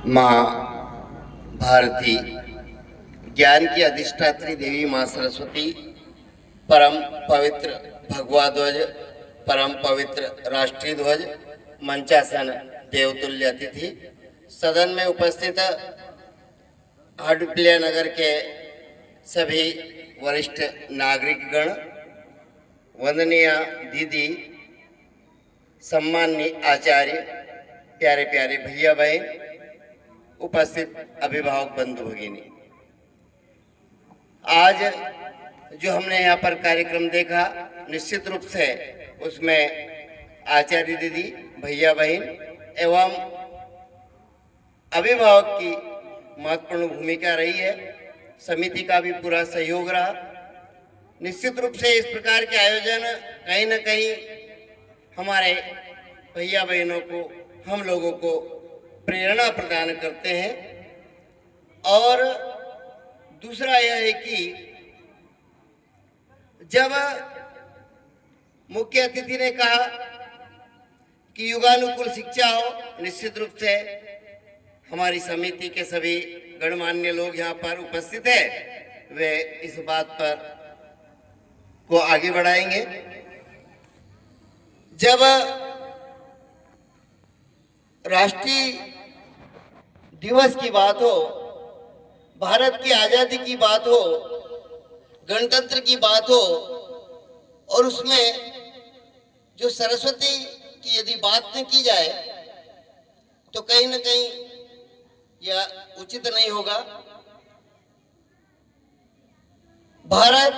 माँ भारती, ज्ञान की अधिष्ठात्री देवी माँ सरस्वती, परम पवित्र भगवा ध्वज, परम पवित्र राष्ट्रीय ध्वज, मंचासन देवतुल्य अतिथि, सदन में उपस्थित हडपिलिया नगर के सभी वरिष्ठ नागरिकगण, वंदनीय दीदी, सम्माननीय आचार्य, प्यारे प्यारे भैया बहन, उपस्थित अभिभावक बंधु भगिनी, आज जो हमने यहाँ पर कार्यक्रम देखा, निश्चित रूप से उसमें आचार्य दीदी, भैया बहन एवं अभिभावक की महत्वपूर्ण भूमिका रही है। समिति का भी पूरा सहयोग रहा। निश्चित रूप से इस प्रकार के आयोजन कहीं न कहीं हमारे भैया बहनों को, हम लोगों को प्रेरणा प्रदान करते हैं। और दूसरा यह है कि जब मुख्य अतिथि ने कहा कि युगानुकूल शिक्षा हो, निश्चित रूप से हमारी समिति के सभी गणमान्य लोग यहाँ पर उपस्थित हैं, वे इस बात पर को आगे बढ़ाएंगे। जब राष्ट्रीय दिवस की बात हो, भारत की आजादी की बात हो, गणतंत्र की बात हो, और उसमें जो सरस्वती की यदि बात न की जाए तो कहीं न कहीं यह उचित नहीं होगा। भारत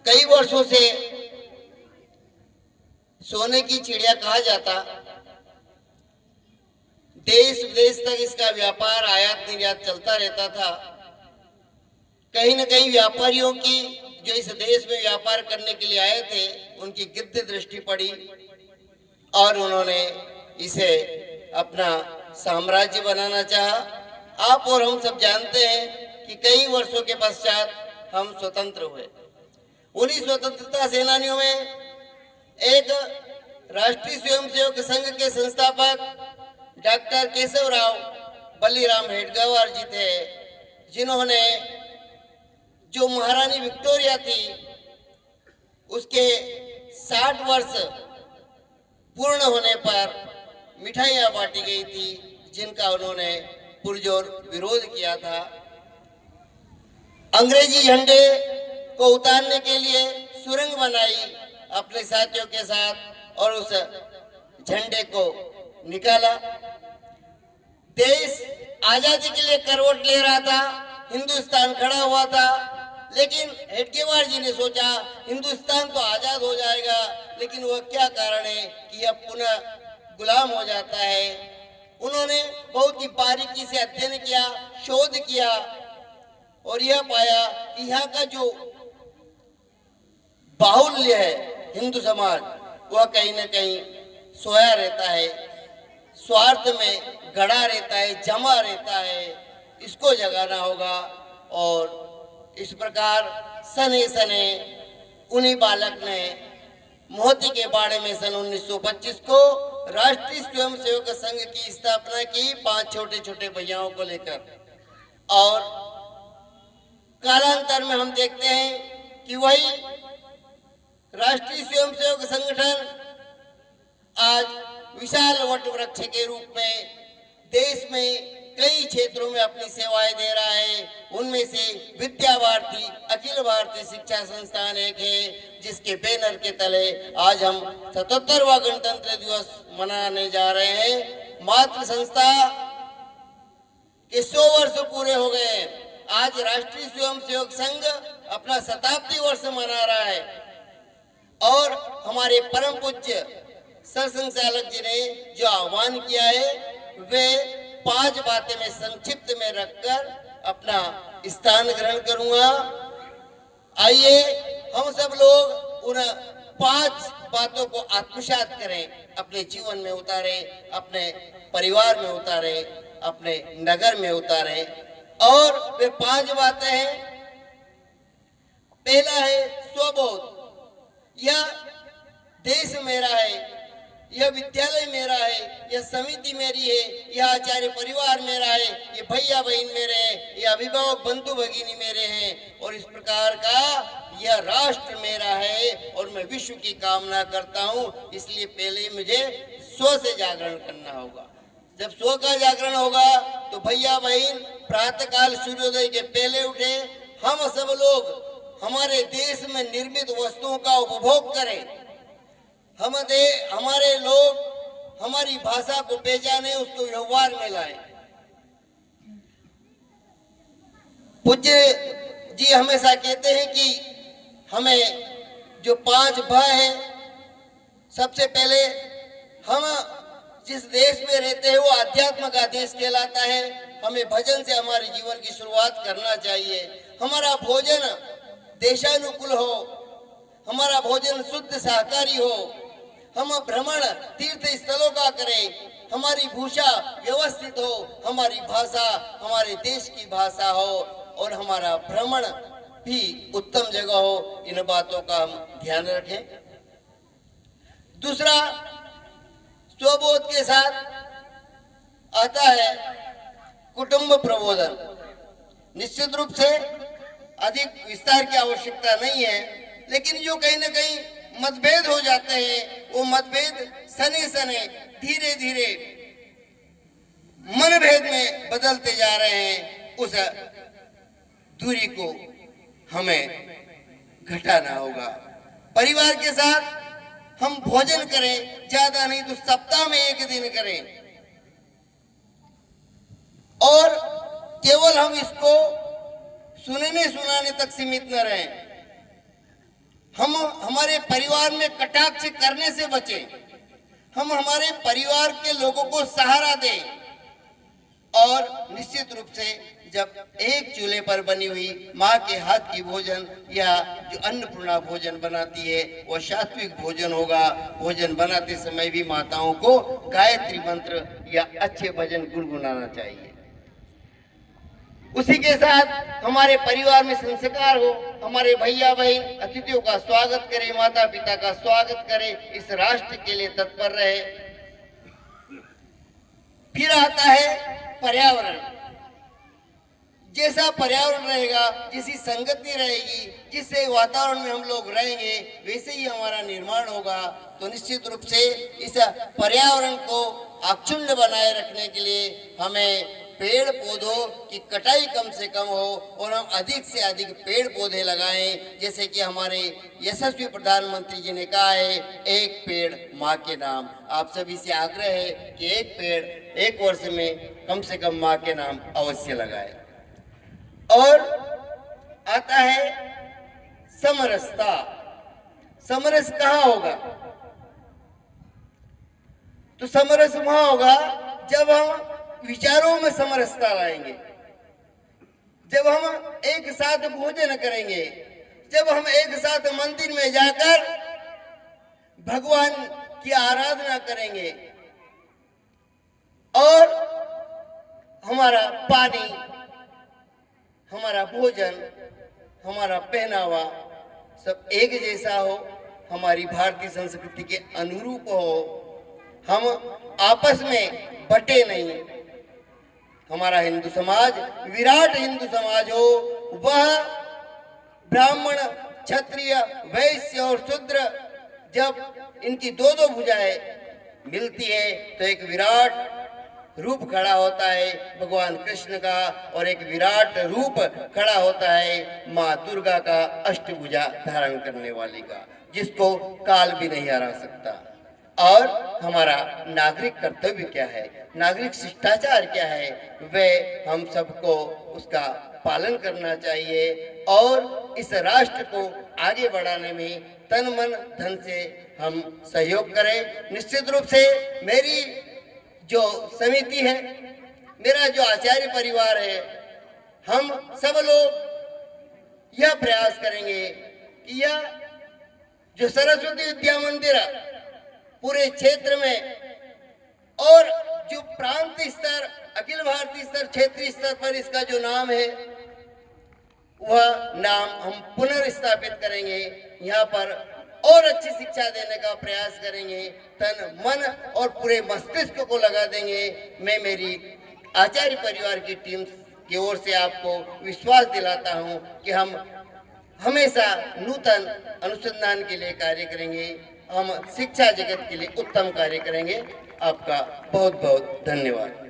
कई वर्षों से सोने की चिड़िया कहा जाता, देश विदेश तक इसका व्यापार, आयात निर्यात चलता रहता था। कहीं न कहीं व्यापारियों की जो इस देश में व्यापार करने के लिए आए थे, उनकी गिद्ध दृष्टि पड़ी और उन्होंने इसे अपना साम्राज्य बनाना चाहा। आप और हम सब जानते हैं कि कई वर्षों के पश्चात हम स्वतंत्र हुए। उन्हीं स्वतंत्रता सेनानियों में एक राष्ट्रीय स्वयंसेवक संघ के संस्थापक डॉक्टर केशवराव बलीराम हेडगेवार जी थे, जिन्होंने जो महारानी विक्टोरिया थी उसके 60 वर्ष पूर्ण होने पर मिठाइयाँ बांटी गई थी, जिनका उन्होंने पुरजोर विरोध किया था। अंग्रेजी झंडे को उतारने के लिए सुरंग बनाई अपने साथियों के साथ और उस झंडे को निकाला। देश आजादी के लिए करवट ले रहा था, हिंदुस्तान खड़ा हुआ था, लेकिन हेडगेवार जी ने सोचा हिंदुस्तान तो आजाद हो जाएगा, लेकिन वह क्या कारण है कि यह पुनः गुलाम हो जाता है। उन्होंने बहुत ही बारीकी से अध्ययन किया, शोध किया और यह पाया कि यहाँ का जो बाहुल्य है हिंदू समाज, वह कहीं न कहीं सोया रहता है, स्वार्थ में गड़ा रहता है, जमा रहता है। इसको जगाना होगा। और इस प्रकार सने सने उन्हीं बालक ने मोती के बाड़े में सन 1925 को राष्ट्रीय स्वयंसेवक संघ की स्थापना की, 5 छोटे छोटे भैयाओं को लेकर। और कालांतर में हम देखते हैं कि वही राष्ट्रीय स्वयंसेवक संगठन आज विशाल वट वृक्ष के रूप में देश में कई क्षेत्रों में अपनी सेवाएं दे रहा है। उनमें से विद्या भारती अखिल भारतीय शिक्षा संस्थान एक है, जिसके बैनर के तले आज हम 77वां गणतंत्र दिवस मनाने जा रहे हैं। मातृ संस्था के 100 वर्ष पूरे हो गए। आज राष्ट्रीय स्वयंसेवक संघ अपना शताब्दी वर्ष मना रहा है। और हमारे परम पूज्य सरसंघचालक जी ने जो आह्वान किया है, वे 5 बातें मैं संक्षिप्त में रखकर अपना स्थान ग्रहण करूंगा। आइए हम सब लोग उन 5 बातों को आत्मसात करें, अपने जीवन में उतारें, अपने परिवार में उतारें, अपने नगर में उतारें। और वे 5 बातें हैं। पहला है स्वबोध। यह देश मेरा है, यह विद्यालय मेरा है, यह समिति मेरी है, यह आचार्य परिवार मेरा है, ये भैया बहन मेरे हैं, ये अभिभावक बंधु भगिनी मेरे हैं, और इस प्रकार का यह राष्ट्र मेरा है और मैं विश्व की कामना करता हूँ। इसलिए पहले मुझे स्व से जागरण करना होगा। जब स्व का जागरण होगा तो भैया बहन प्रातःकाल सूर्योदय के पहले उठे, हम सब लोग हमारे देश में निर्मित वस्तुओं का उपभोग करें। हमारे लोग हमारी भाषा को पहचाने, उसको व्यवहार में लाएं। पूज्य जी हमेशा कहते हैं कि हमें जो 5 भ है, सबसे पहले हम जिस देश में रहते हैं वो आध्यात्म का देश कहलाता है। हमें भजन से हमारे जीवन की शुरुआत करना चाहिए। हमारा भोजन देशानुकूल हो, हमारा भोजन शुद्ध शाकाहारी हो, हम भ्रमण तीर्थ स्थलों का करें, हमारी भूषा व्यवस्थित हो, हमारी भाषा हमारे देश की भाषा हो और हमारा भ्रमण भी उत्तम जगह हो। इन बातों का हम ध्यान रखें। दूसरा, स्वबोध के साथ आता है कुटुंब प्रबोधन। निश्चित रूप से अधिक विस्तार की आवश्यकता नहीं है, लेकिन जो कहीं ना कहीं मतभेद हो जाते हैं, वो मतभेद सने सने धीरे धीरे मनभेद में बदलते जा रहे हैं। उस दूरी को हमें घटाना होगा। परिवार के साथ हम भोजन करें, ज्यादा नहीं तो सप्ताह में 1 दिन करें, और केवल हम इसको सुनने सुनाने तक सीमित न रहें। हम हमारे परिवार में कटाक्ष करने से बचें। हम हमारे परिवार के लोगों को सहारा दें, और निश्चित रूप से जब एक चूल्हे पर बनी हुई माँ के हाथ की भोजन या जो अन्नपूर्णा भोजन बनाती है वो सात्विक भोजन होगा। भोजन बनाते समय भी माताओं को गायत्री मंत्र या अच्छे भजन गुनगुनाना चाहिए। उसी के साथ हमारे परिवार में संस्कार हो, हमारे भैया बहन अतिथियों का स्वागत करें, माता पिता का स्वागत करें, इस राष्ट्र के लिए तत्पर रहे। फिर आता है पर्यावरण। जैसा पर्यावरण रहेगा, जैसी संगति रहेगी, जिससे वातावरण में हम लोग रहेंगे, वैसे ही हमारा निर्माण होगा। तो निश्चित रूप से इस पर्यावरण को अक्षुण्ण बनाए रखने के लिए हमें पेड़ पौधों की कटाई कम से कम हो और हम अधिक से अधिक पेड़ पौधे लगाएं। जैसे कि हमारे यशस्वी प्रधानमंत्री जी ने कहा है, 1 पेड़ माँ के नाम। आप सभी से आग्रह है कि 1 पेड़ 1 वर्ष में कम से कम माँ के नाम अवश्य लगाए। और आता है समरसता। समरस कहाँ होगा? तो समरस वहां होगा जब हम विचारों में समरसता लाएंगे, जब हम एक साथ भोजन करेंगे, जब हम एक साथ मंदिर में जाकर भगवान की आराधना करेंगे, और हमारा पानी, हमारा भोजन, हमारा पहनावा सब एक जैसा हो, हमारी भारतीय संस्कृति के अनुरूप हो, हम आपस में बटे नहीं। हमारा हिंदू समाज विराट हिंदू समाज हो, वह ब्राह्मण, क्षत्रिय, वैश्य और शूद्र जब इनकी 2-2 भुजाएं मिलती है तो एक विराट रूप खड़ा होता है भगवान कृष्ण का, और एक विराट रूप खड़ा होता है माँ दुर्गा का, अष्टभुजा धारण करने वाली का, जिसको काल भी नहीं हरा सकता। और हमारा नागरिक कर्तव्य क्या है, नागरिक शिष्टाचार क्या है, वह हम सबको उसका पालन करना चाहिए। और इस राष्ट्र को आगे बढ़ाने में तन मन धन से हम सहयोग करें। निश्चित रूप से मेरी जो समिति है, मेरा जो आचार्य परिवार है, हम सब लोग यह प्रयास करेंगे कि यह जो सरस्वती विद्या मंदिर पूरे क्षेत्र में और जो प्रांत स्तर, अखिल भारतीय स्तर, क्षेत्रीय स्तर पर इसका जो नाम है वह नाम हम पुनर्स्थापित करेंगे यहाँ पर। और अच्छी शिक्षा देने का प्रयास करेंगे, तन मन और पूरे मस्तिष्क को लगा देंगे। मैं मेरी आचार्य परिवार की टीम की ओर से आपको विश्वास दिलाता हूं कि हम हमेशा नूतन अनुसंधान के लिए कार्य करेंगे, हम शिक्षा जगत के लिए उत्तम कार्य करेंगे। आपका बहुत बहुत धन्यवाद।